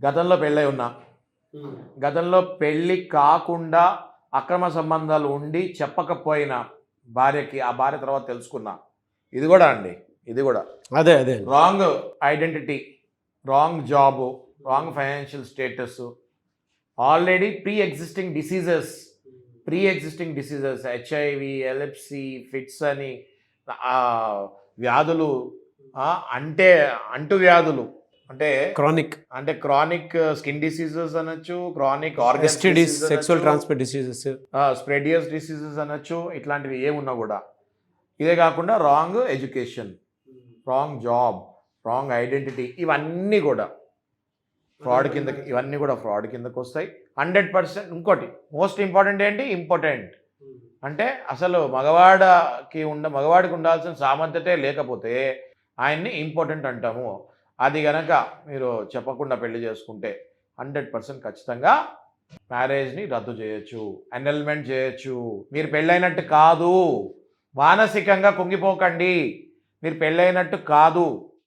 గతంలో పెళ్ళై ఉన్నా, గతంలో పెళ్ళి కాకుండా అక్రమ సంబంధాలు ఉండి చెప్పకపోయినా భార్యకి, ఆ భార్య తర్వాత తెలుసుకున్నా. ఇది కూడా అండి, ఇది కూడా అదే wrong identity, wrong job, wrong financial status, already pre existing diseases, HIV, epilepsy, fits అని వ్యాధులు, అంటే అంటువ్యాధులు, అంటే క్రానిక్ స్కిన్ డిసీజెస్ అనొచ్చు, chronic STDs, sexual transmit diseases, స్ప్రెడియస్ డిసీజెస్ అనొచ్చు. ఇట్లాంటివి ఏమున్నా కూడా ఇదే కాకుండా wrong education, wrong job, wrong identity, ఇవన్నీ కూడా ఫ్రాడ్ కిందకి, ఇవన్నీ కూడా ఫ్రాడ్ కిందకి వస్తాయి 100%. ఇంకోటి మోస్ట్ ఇంపార్టెంట్ అంటే అసలు మగవాడికి ఉండాల్సిన సామర్థ్యతే లేకపోతే ఆయన్ని ఇంపార్టెంట్ అంటాము. అది గనక మీరు చెప్పకుండా పెళ్లి చేసుకుంటే 100% ఖచ్చితంగా మ్యారేజ్ని రద్దు చేయొచ్చు, అన్నల్మెంట్ చేయొచ్చు. మీరు పెళ్ళైనట్టు కాదు, మానసికంగా కుంగిపోకండి. మీరు పెళ్ళైనట్టు కాదు.